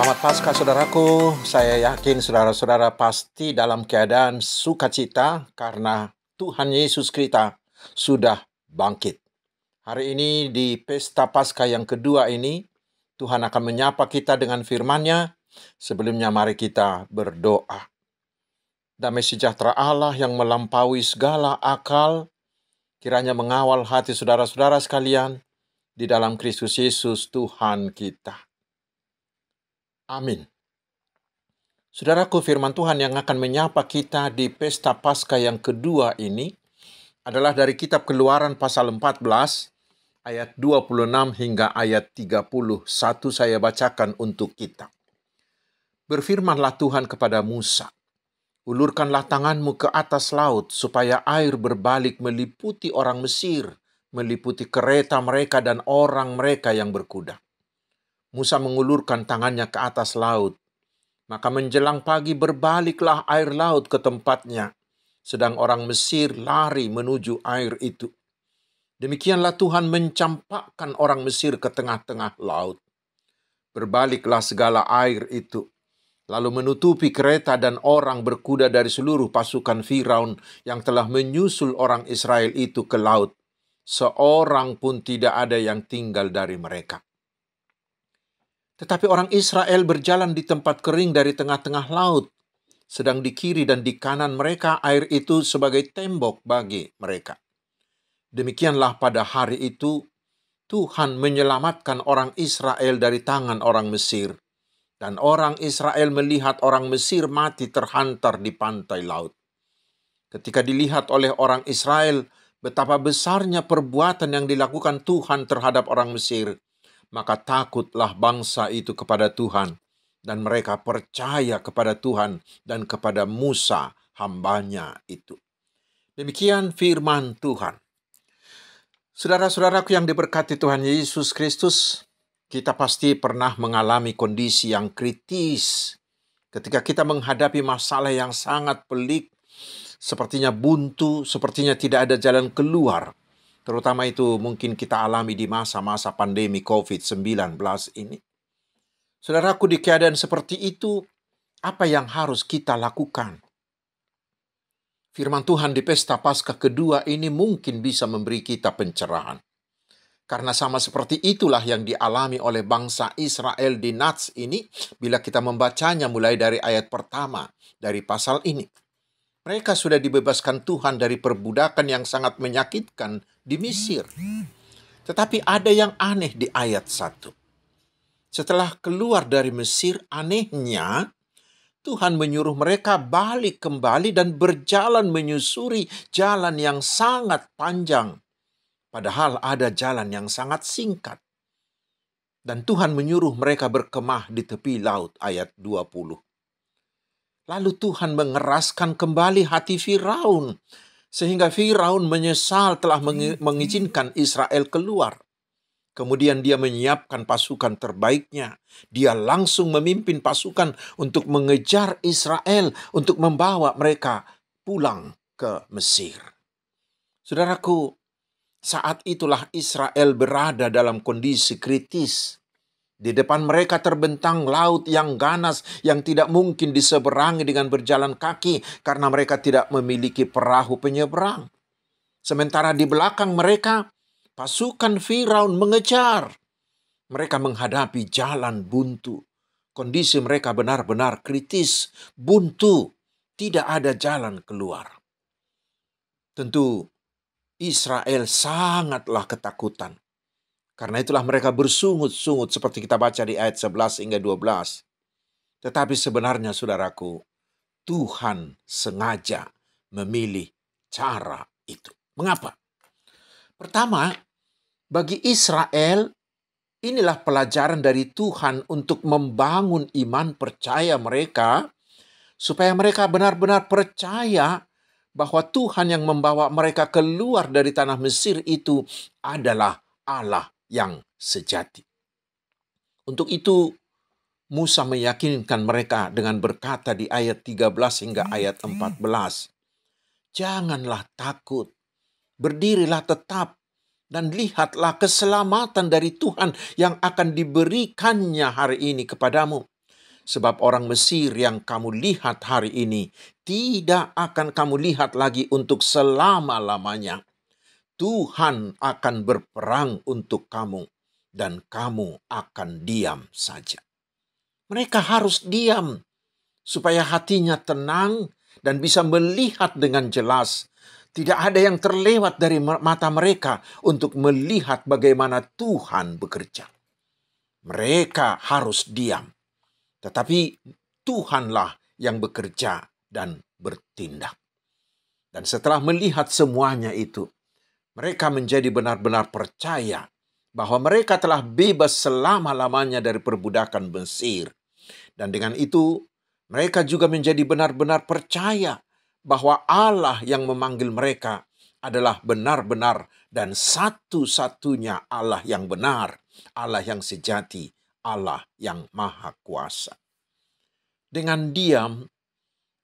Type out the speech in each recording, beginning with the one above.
Selamat Paskah saudaraku, saya yakin saudara-saudara pasti dalam keadaan sukacita karena Tuhan Yesus kita sudah bangkit. Hari ini di pesta Paskah yang kedua ini, Tuhan akan menyapa kita dengan firman-Nya. Sebelumnya mari kita berdoa. Damai sejahtera Allah yang melampaui segala akal, kiranya mengawal hati saudara-saudara sekalian di dalam Kristus Yesus Tuhan kita. Amin. Saudaraku, firman Tuhan yang akan menyapa kita di pesta Paskah yang kedua ini adalah dari kitab Keluaran pasal 14 ayat 26 hingga ayat 31. Saya bacakan untuk kita. Berfirmanlah Tuhan kepada Musa, "Ulurkanlah tanganmu ke atas laut supaya air berbalik meliputi orang Mesir, meliputi kereta mereka dan orang mereka yang berkuda." Musa mengulurkan tangannya ke atas laut. Maka menjelang pagi berbaliklah air laut ke tempatnya, sedang orang Mesir lari menuju air itu. Demikianlah Tuhan mencampakkan orang Mesir ke tengah-tengah laut. Berbaliklah segala air itu, lalu menutupi kereta dan orang berkuda dari seluruh pasukan Firaun yang telah menyusul orang Israel itu ke laut. Seorang pun tidak ada yang tinggal dari mereka. Tetapi orang Israel berjalan di tempat kering dari tengah-tengah laut, sedang di kiri dan di kanan mereka air itu sebagai tembok bagi mereka. Demikianlah pada hari itu, Tuhan menyelamatkan orang Israel dari tangan orang Mesir, dan orang Israel melihat orang Mesir mati terhantar di pantai laut. Ketika dilihat oleh orang Israel betapa besarnya perbuatan yang dilakukan Tuhan terhadap orang Mesir, maka takutlah bangsa itu kepada Tuhan, dan mereka percaya kepada Tuhan dan kepada Musa hambanya itu. Demikian firman Tuhan. Saudara-saudaraku yang diberkati Tuhan Yesus Kristus, kita pasti pernah mengalami kondisi yang kritis ketika kita menghadapi masalah yang sangat pelik, sepertinya buntu, sepertinya tidak ada jalan keluar. Terutama itu mungkin kita alami di masa-masa pandemi COVID-19 ini. Saudaraku, di keadaan seperti itu, apa yang harus kita lakukan? Firman Tuhan di pesta Paskah kedua ini mungkin bisa memberi kita pencerahan. Karena sama seperti itulah yang dialami oleh bangsa Israel di Nats ini bila kita membacanya mulai dari ayat pertama dari pasal ini. Mereka sudah dibebaskan Tuhan dari perbudakan yang sangat menyakitkan di Mesir. Tetapi ada yang aneh di ayat 1. Setelah keluar dari Mesir, anehnya Tuhan menyuruh mereka balik kembali dan berjalan menyusuri jalan yang sangat panjang. Padahal ada jalan yang sangat singkat. Dan Tuhan menyuruh mereka berkemah di tepi laut, ayat 20. Lalu Tuhan mengeraskan kembali hati Firaun, sehingga Firaun menyesal telah mengizinkan Israel keluar. Kemudian dia menyiapkan pasukan terbaiknya. Dia langsung memimpin pasukan untuk mengejar Israel, untuk membawa mereka pulang ke Mesir. Saudaraku, saat itulah Israel berada dalam kondisi kritis. Di depan mereka terbentang laut yang ganas yang tidak mungkin diseberangi dengan berjalan kaki karena mereka tidak memiliki perahu penyeberang. Sementara di belakang mereka, pasukan Firaun mengejar. Mereka menghadapi jalan buntu. Kondisi mereka benar-benar kritis, buntu, tidak ada jalan keluar. Tentu Israel sangatlah ketakutan. Karena itulah mereka bersungut-sungut seperti kita baca di ayat 11 hingga 12. Tetapi sebenarnya saudaraku, Tuhan sengaja memilih cara itu. Mengapa? Pertama, bagi Israel, inilah pelajaran dari Tuhan untuk membangun iman percaya mereka, supaya mereka benar-benar percaya bahwa Tuhan yang membawa mereka keluar dari tanah Mesir itu adalah Allah yang sejati. Untuk itu, Musa meyakinkan mereka dengan berkata di ayat 13 hingga ayat 14, "Janganlah takut, berdirilah tetap, dan lihatlah keselamatan dari Tuhan yang akan diberikannya hari ini kepadamu. Sebab orang Mesir yang kamu lihat hari ini tidak akan kamu lihat lagi untuk selama-lamanya. Tuhan akan berperang untuk kamu dan kamu akan diam saja. Mereka harus diam supaya hatinya tenang dan bisa melihat dengan jelas. Tidak ada yang terlewat dari mata mereka untuk melihat bagaimana Tuhan bekerja. Mereka harus diam. Tetapi Tuhanlah yang bekerja dan bertindak. Dan setelah melihat semuanya itu, mereka menjadi benar-benar percaya bahwa mereka telah bebas selama-lamanya dari perbudakan Mesir. Dan dengan itu, mereka juga menjadi benar-benar percaya bahwa Allah yang memanggil mereka adalah benar-benar dan satu-satunya Allah yang benar, Allah yang sejati, Allah yang maha kuasa. Dengan diam,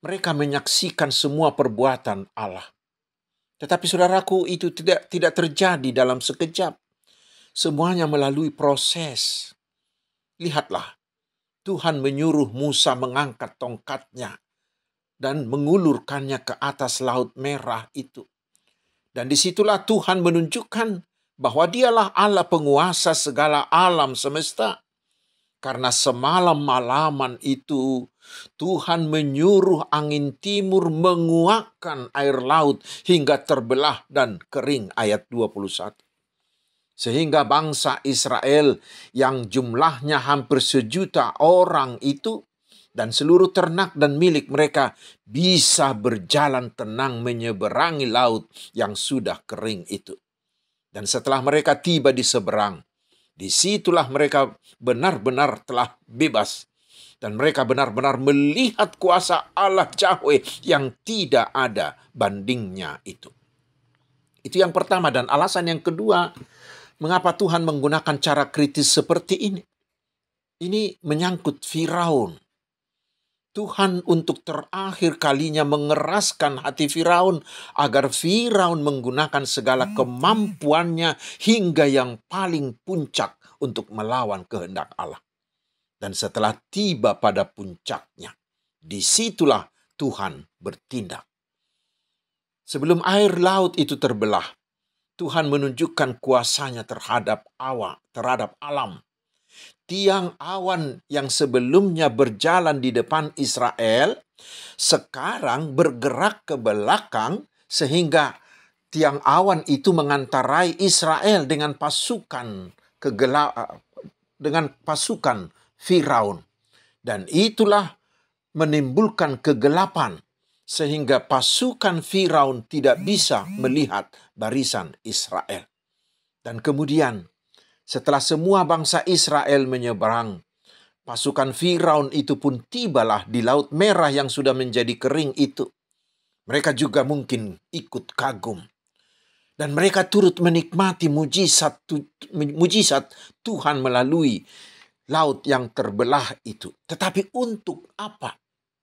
mereka menyaksikan semua perbuatan Allah. Tetapi saudaraku, itu tidak terjadi dalam sekejap. Semuanya melalui proses. Lihatlah, Tuhan menyuruh Musa mengangkat tongkatnya dan mengulurkannya ke atas Laut Merah itu. Dan disitulah Tuhan menunjukkan bahwa dialah Allah penguasa segala alam semesta. Karena semalam-malaman itu Tuhan menyuruh angin timur menguakkan air laut hingga terbelah dan kering, ayat 21. Sehingga bangsa Israel yang jumlahnya hampir 1.000.000 orang itu dan seluruh ternak dan milik mereka bisa berjalan tenang menyeberangi laut yang sudah kering itu. Dan setelah mereka tiba di seberang, disitulah mereka benar-benar telah bebas. Dan mereka benar-benar melihat kuasa Allah Yahweh yang tidak ada bandingnya itu. Itu yang pertama. Dan alasan yang kedua, mengapa Tuhan menggunakan cara kritis seperti ini? Ini menyangkut Firaun. Tuhan untuk terakhir kalinya mengeraskan hati Firaun agar Firaun menggunakan segala kemampuannya hingga yang paling puncak untuk melawan kehendak Allah. Dan setelah tiba pada puncaknya, disitulah Tuhan bertindak. Sebelum air laut itu terbelah, Tuhan menunjukkan kuasanya terhadap alam. Tiang awan yang sebelumnya berjalan di depan Israel, sekarang bergerak ke belakang sehingga tiang awan itu mengantarai Israel dengan pasukan Firaun. Dan itulah menimbulkan kegelapan sehingga pasukan Firaun tidak bisa melihat barisan Israel. Dan kemudian setelah semua bangsa Israel menyeberang, pasukan Firaun itu pun tibalah di Laut Merah yang sudah menjadi kering itu. Mereka juga mungkin ikut kagum. Dan mereka turut menikmati mujizat Tuhan melalui laut yang terbelah itu. Tetapi untuk apa?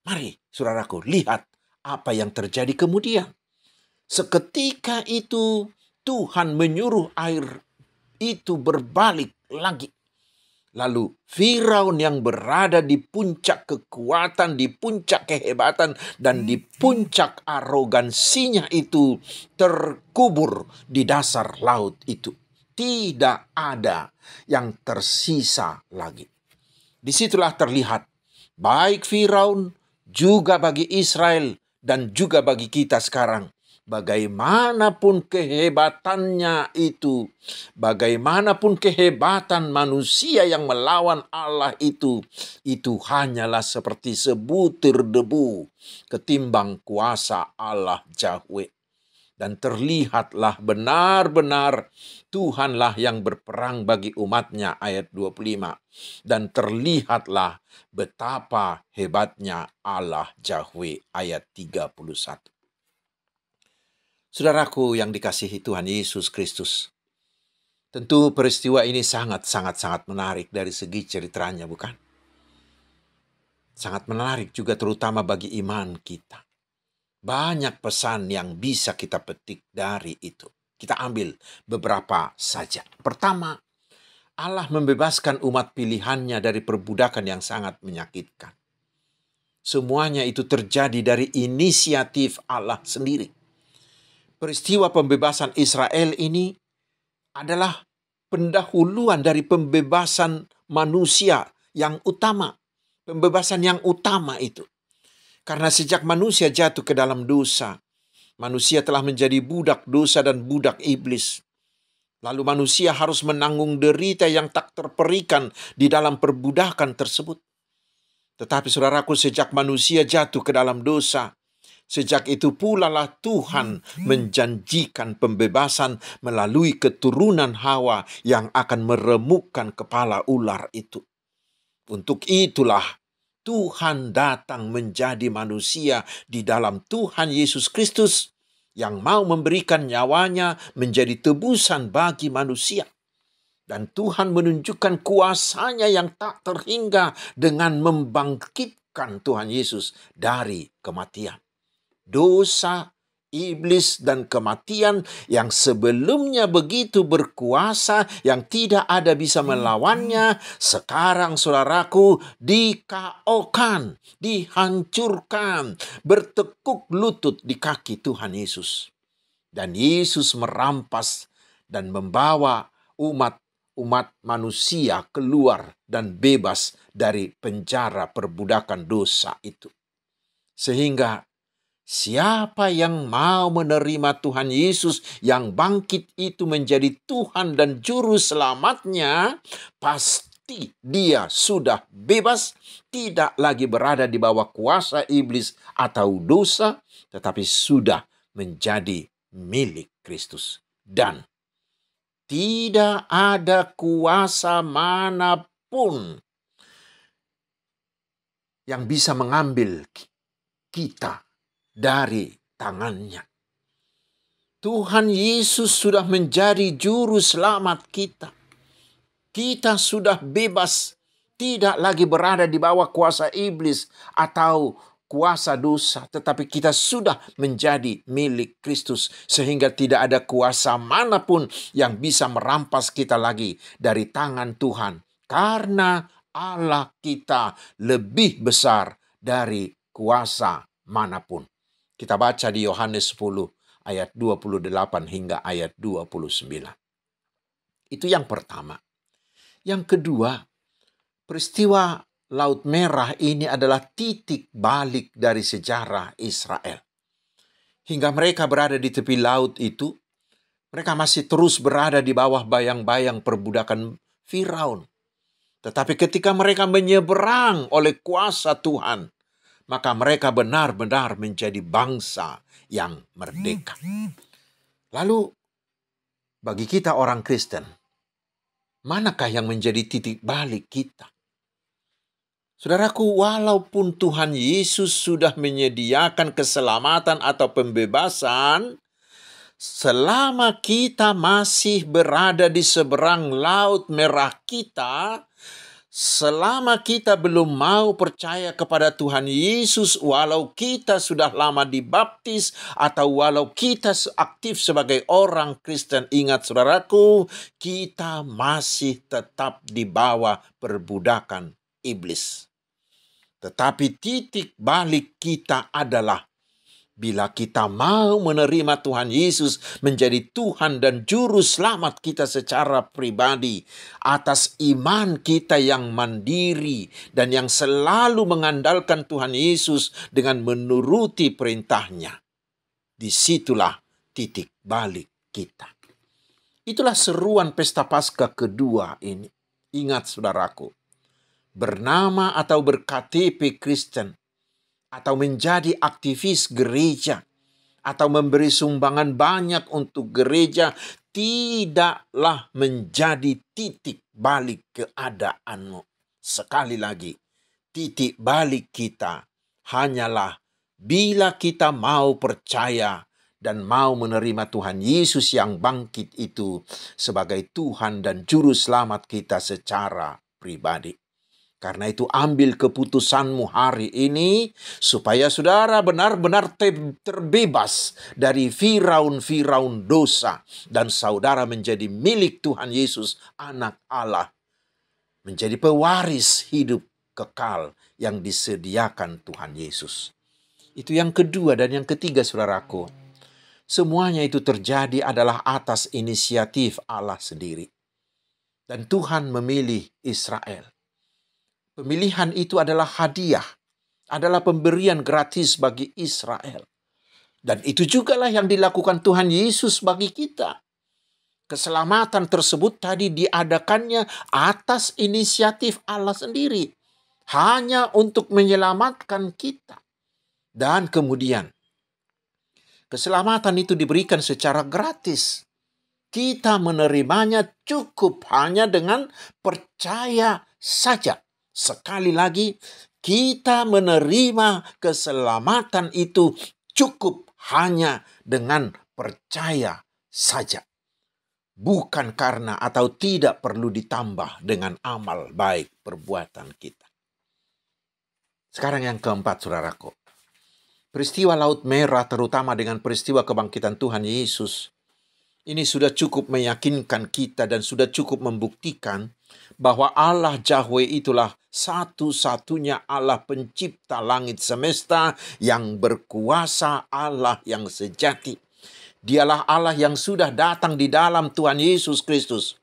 Mari saudaraku, lihat apa yang terjadi kemudian. Seketika itu Tuhan menyuruh air itu berbalik lagi. Lalu Firaun yang berada di puncak kekuatan, di puncak kehebatan, dan di puncak arogansinya itu terkubur di dasar laut itu. Tidak ada yang tersisa lagi. Disitulah terlihat baik Firaun juga bagi Israel dan juga bagi kita sekarang. Bagaimanapun kehebatannya itu, bagaimanapun kehebatan manusia yang melawan Allah itu hanyalah seperti sebutir debu ketimbang kuasa Allah Yahweh. Dan terlihatlah benar-benar Tuhanlah yang berperang bagi umatnya, ayat 25. Dan terlihatlah betapa hebatnya Allah Yahweh, ayat 31. Saudaraku yang dikasihi Tuhan Yesus Kristus, tentu peristiwa ini sangat menarik dari segi ceritanya, bukan? Sangat menarik juga terutama bagi iman kita. Banyak pesan yang bisa kita petik dari itu. Kita ambil beberapa saja. Pertama, Allah membebaskan umat pilihannya dari perbudakan yang sangat menyakitkan. Semuanya itu terjadi dari inisiatif Allah sendiri. Peristiwa pembebasan Israel ini adalah pendahuluan dari pembebasan manusia yang utama. Pembebasan yang utama itu. Karena sejak manusia jatuh ke dalam dosa, manusia telah menjadi budak dosa dan budak iblis. Lalu manusia harus menanggung derita yang tak terperikan di dalam perbudakan tersebut. Tetapi saudaraku, sejak manusia jatuh ke dalam dosa, sejak itu pula lah Tuhan menjanjikan pembebasan melalui keturunan Hawa yang akan meremukkan kepala ular itu. Untuk itulah Tuhan datang menjadi manusia di dalam Tuhan Yesus Kristus yang mau memberikan nyawanya menjadi tebusan bagi manusia. Dan Tuhan menunjukkan kuasanya yang tak terhingga dengan membangkitkan Tuhan Yesus dari kematian. Dosa, iblis, dan kematian yang sebelumnya begitu berkuasa, yang tidak ada bisa melawannya, sekarang saudaraku di-KO-kan, dihancurkan, bertekuk lutut di kaki Tuhan Yesus. Dan Yesus merampas dan membawa umat manusia keluar dan bebas dari penjara perbudakan dosa itu. Sehingga siapa yang mau menerima Tuhan Yesus yang bangkit itu menjadi Tuhan dan Juru Selamatnya, pasti dia sudah bebas, tidak lagi berada di bawah kuasa iblis atau dosa, tetapi sudah menjadi milik Kristus. Dan tidak ada kuasa manapun yang bisa mengambil kita dari tangannya. Tuhan Yesus sudah menjadi juru selamat kita. Kita sudah bebas, tidak lagi berada di bawah kuasa iblis atau kuasa dosa, tetapi kita sudah menjadi milik Kristus, sehingga tidak ada kuasa manapun yang bisa merampas kita lagi dari tangan Tuhan, karena Allah kita lebih besar dari kuasa manapun. Kita baca di Yohanes 10 ayat 28 hingga ayat 29. Itu yang pertama. Yang kedua, peristiwa Laut Merah ini adalah titik balik dari sejarah Israel. Hingga mereka berada di tepi laut itu, mereka masih terus berada di bawah bayang-bayang perbudakan Firaun. Tetapi ketika mereka menyeberang oleh kuasa Tuhan, maka mereka benar-benar menjadi bangsa yang merdeka. Lalu, bagi kita orang Kristen, manakah yang menjadi titik balik kita? Saudaraku, walaupun Tuhan Yesus sudah menyediakan keselamatan atau pembebasan, selama kita masih berada di seberang Laut Merah kita, selama kita belum mau percaya kepada Tuhan Yesus, walau kita sudah lama dibaptis atau walau kita aktif sebagai orang Kristen, ingat saudaraku, kita masih tetap di bawah perbudakan iblis. Tetapi titik balik kita adalah bila kita mau menerima Tuhan Yesus menjadi Tuhan dan Juru Selamat kita secara pribadi atas iman kita yang mandiri dan yang selalu mengandalkan Tuhan Yesus dengan menuruti perintahnya. Disitulah titik balik kita. Itulah seruan pesta Paskah kedua ini. Ingat saudaraku, bernama atau berKTP Kristen, atau menjadi aktivis gereja, atau memberi sumbangan banyak untuk gereja, tidaklah menjadi titik balik keadaanmu. Sekali lagi, titik balik kita hanyalah bila kita mau percaya dan mau menerima Tuhan Yesus yang bangkit itu sebagai Tuhan dan Juru Selamat kita secara pribadi. Karena itu ambil keputusanmu hari ini supaya saudara benar-benar terbebas dari Firaun-Firaun dosa. Dan saudara menjadi milik Tuhan Yesus, anak Allah. Menjadi pewaris hidup kekal yang disediakan Tuhan Yesus. Itu yang kedua dan yang ketiga saudaraku. Semuanya itu terjadi adalah atas inisiatif Allah sendiri. Dan Tuhan memilih Israel. Pemilihan itu adalah hadiah, adalah pemberian gratis bagi Israel. Dan itu jugalah yang dilakukan Tuhan Yesus bagi kita. Keselamatan tersebut tadi diadakannya atas inisiatif Allah sendiri. Hanya untuk menyelamatkan kita. Dan kemudian, keselamatan itu diberikan secara gratis. Kita menerimanya cukup hanya dengan percaya saja. Sekali lagi, kita menerima keselamatan itu cukup hanya dengan percaya saja. Bukan karena atau tidak perlu ditambah dengan amal baik perbuatan kita. Sekarang yang keempat, saudaraku. Peristiwa Laut Merah terutama dengan peristiwa kebangkitan Tuhan Yesus. Ini sudah cukup meyakinkan kita dan sudah cukup membuktikan bahwa Allah Yahweh itulah satu-satunya Allah pencipta langit semesta yang berkuasa, Allah yang sejati. Dialah Allah yang sudah datang di dalam Tuhan Yesus Kristus.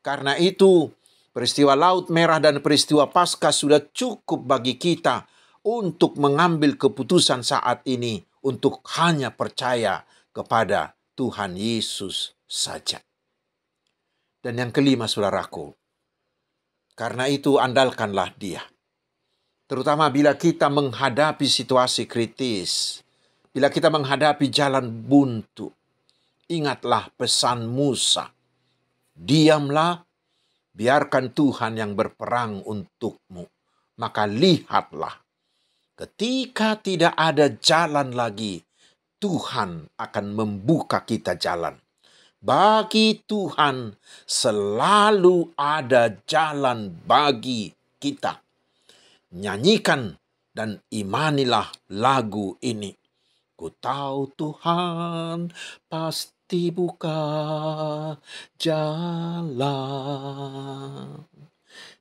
Karena itu, peristiwa Laut Merah dan peristiwa Paskah sudah cukup bagi kita untuk mengambil keputusan saat ini untuk hanya percaya kepada Tuhan Yesus saja. Dan yang kelima, saudaraku, karena itu andalkanlah Dia. Terutama bila kita menghadapi situasi kritis, bila kita menghadapi jalan buntu. Ingatlah pesan Musa, diamlah, biarkan Tuhan yang berperang untukmu. Maka lihatlah, ketika tidak ada jalan lagi, Tuhan akan membuka kita jalan. Bagi Tuhan selalu ada jalan bagi kita. Nyanyikan dan imanilah lagu ini. Ku tahu Tuhan pasti buka jalan.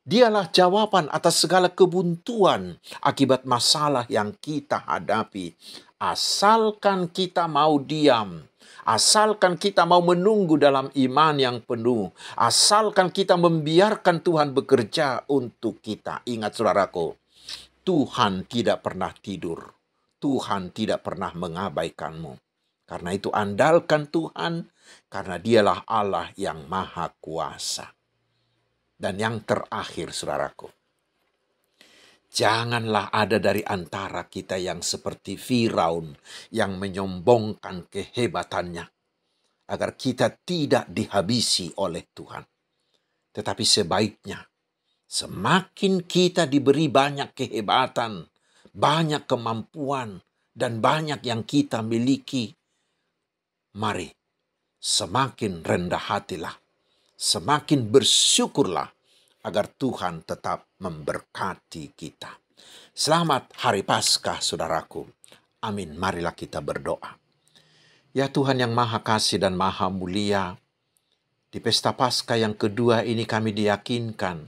Dialah jawaban atas segala kebuntuan akibat masalah yang kita hadapi. Asalkan kita mau diam. Asalkan kita mau menunggu dalam iman yang penuh. Asalkan kita membiarkan Tuhan bekerja untuk kita. Ingat saudaraku, Tuhan tidak pernah tidur. Tuhan tidak pernah mengabaikanmu. Karena itu andalkan Tuhan, karena Dialah Allah yang maha kuasa. Dan yang terakhir, saudaraku, janganlah ada dari antara kita yang seperti Firaun yang menyombongkan kehebatannya, agar kita tidak dihabisi oleh Tuhan. Tetapi sebaiknya, semakin kita diberi banyak kehebatan, banyak kemampuan, dan banyak yang kita miliki, mari semakin rendah hatilah, semakin bersyukurlah agar Tuhan tetap memberkati kita. Selamat Hari Paskah, saudaraku. Amin. Marilah kita berdoa. Ya Tuhan yang maha kasih dan maha mulia, di pesta Paskah yang kedua ini kami diyakinkan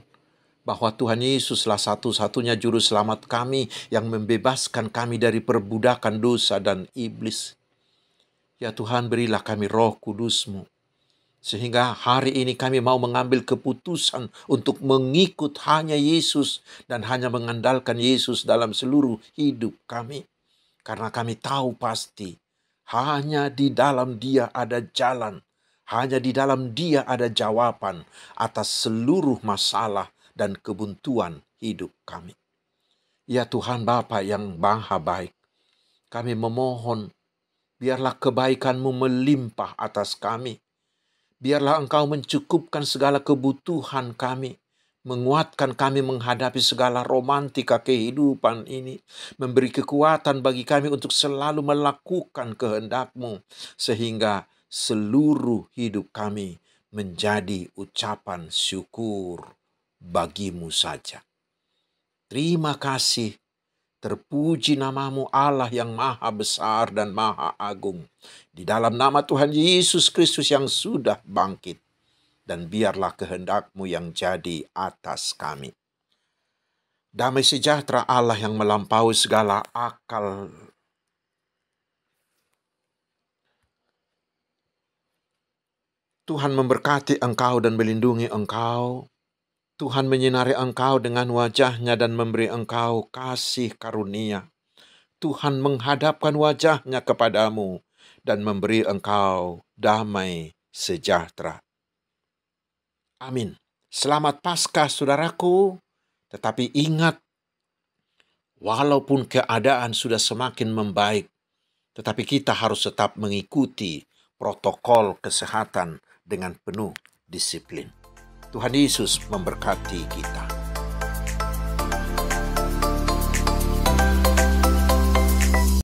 bahwa Tuhan Yesuslah satu-satunya juru selamat kami yang membebaskan kami dari perbudakan dosa dan iblis. Ya Tuhan, berilah kami Roh Kudus-Mu, sehingga hari ini kami mau mengambil keputusan untuk mengikut hanya Yesus dan hanya mengandalkan Yesus dalam seluruh hidup kami. Karena kami tahu pasti hanya di dalam Dia ada jalan, hanya di dalam Dia ada jawaban atas seluruh masalah dan kebuntuan hidup kami. Ya Tuhan Bapa yang maha baik, kami memohon, biarlah kebaikan-Mu melimpah atas kami. Biarlah Engkau mencukupkan segala kebutuhan kami, menguatkan kami menghadapi segala romantika kehidupan ini, memberi kekuatan bagi kami untuk selalu melakukan kehendak-Mu, sehingga seluruh hidup kami menjadi ucapan syukur bagi-Mu saja. Terima kasih. Terpuji namamu Allah yang maha besar dan maha agung. Di dalam nama Tuhan Yesus Kristus yang sudah bangkit. Dan biarlah kehendakmu yang jadi atas kami. Damai sejahtera Allah yang melampaui segala akal. Tuhan memberkati engkau dan melindungi engkau. Tuhan menyinari engkau dengan wajah-Nya dan memberi engkau kasih karunia. Tuhan menghadapkan wajah-Nya kepadamu dan memberi engkau damai sejahtera. Amin. Selamat Paskah, saudaraku. Tetapi ingat, walaupun keadaan sudah semakin membaik, tetapi kita harus tetap mengikuti protokol kesehatan dengan penuh disiplin. Tuhan Yesus memberkati kita.